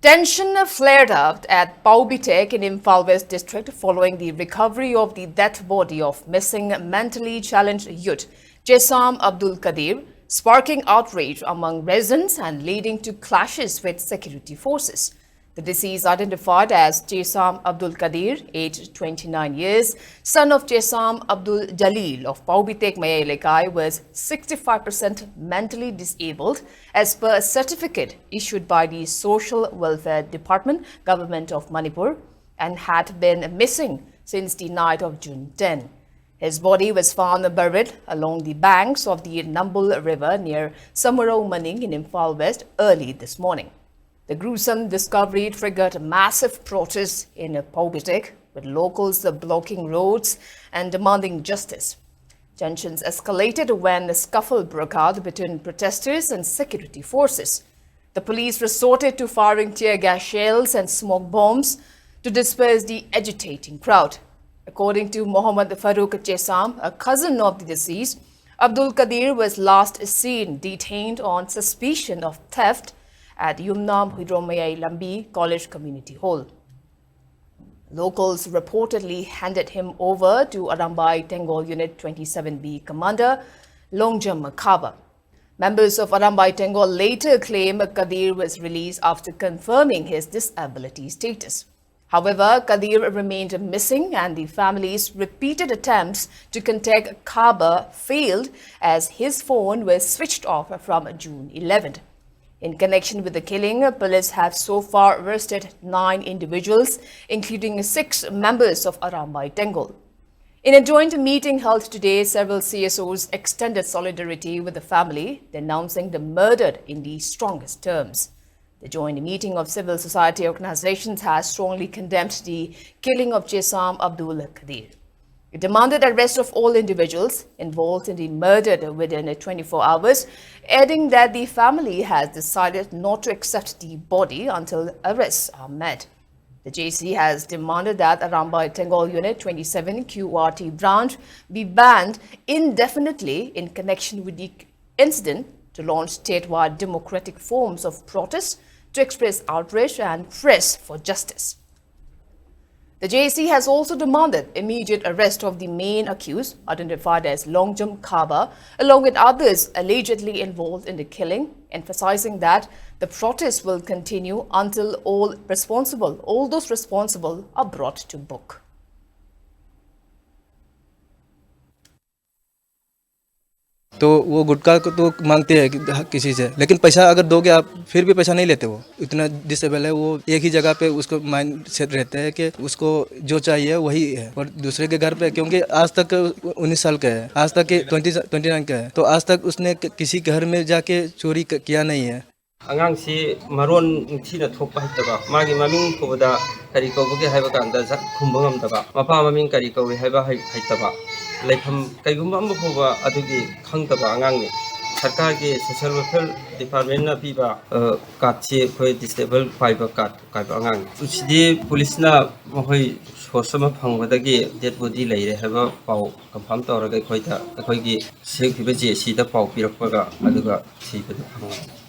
Tension flared up at Paubitek in Imphal West district following the recovery of the dead body of missing mentally challenged youth Chesam Abdul Kadir, sparking outrage among residents and leading to clashes with security forces. The deceased, identified as Chesam Abdul Kadir, aged 29 years, son of Chesam Abdul Jalil of Paubitek Maya Lekai, was 65% mentally disabled as per a certificate issued by the Social Welfare Department, Government of Manipur, and had been missing since the night of June 10. His body was found buried along the banks of the Nambul River near Samarao Maning in Imphal West early this morning. The gruesome discovery triggered massive protests in Paubitek, with locals blocking roads and demanding justice. Tensions escalated when a scuffle broke out between protesters and security forces. The police resorted to firing tear gas shells and smoke bombs to disperse the agitating crowd. According to Mohammad Farooq Chesam, a cousin of the deceased, Abdul Kadir was last seen detained on suspicion of theft at Yumnam Hidromayai Lambi College Community Hall. Locals reportedly handed him over to Arambai Tengol Unit 27B Commander Longjam Kaba. Members of Arambai Tengol later claim Kadir was released after confirming his disability status. However, Kadir remained missing and the family's repeated attempts to contact Kaba failed as his phone was switched off from June 11th. In connection with the killing, police have so far arrested 9 individuals, including 6 members of Arambai Tengol. In a joint meeting held today, several CSOs extended solidarity with the family, denouncing the murdered in the strongest terms. The joint meeting of civil society organizations has strongly condemned the killing of Chesam Abdul Kadir. It demanded arrest of all individuals involved in the murder within 24 hours, adding that the family has decided not to accept the body until arrests are made. The JC has demanded that Arambai Tengol Unit 27 QRT branch be banned indefinitely in connection with the incident to launch statewide democratic forms of protest to express outrage and press for justice. The JC has also demanded immediate arrest of the main accused, identified as Longjam Kaba, along with others allegedly involved in the killing, emphasizing that the protest will continue until all those responsible are brought to book. तो वो गुटखा को तो मांगते हैं किसी से, लेकिन पैसा अगर दोगे आप फिर भी पैसा नहीं लेते। वो इतना डिसेबल है, वो एक ही जगह पे उसको माइंड सेट रहते हैं कि उसको जो चाहिए वही है, और दूसरे के घर पे, क्योंकि आज तक 19 साल का है, आज तक 29 का है, तो आज तक उसने किसी घर में जाके चोरी किया नहीं है। अंगांग से मरोन थीना थोप हैतबा मागी ममिंग कोबदा करी कोबगे हैबा कांदा खुंबा ngамदबा मफा ममिंग करी कोबे हैबा हैतबा लेफम कईगुम अम फोबा अदुगी खंगदबा अंगांगनि सरकार के सोशल वेलफेयर डिपार्टमेंट ना पीबा काचे खोय डिसेबल फाइबा काट काइबा अंगांग उसिदि पुलिसना महोय सोसम फंगबदगी डेड बॉडी लेरे हैबा पाउ कंफर्म तौरगा खोयदा खोयगी सेक्टिव जेसी दा पाउ पिरकबगा अदुगा सिबदा फंग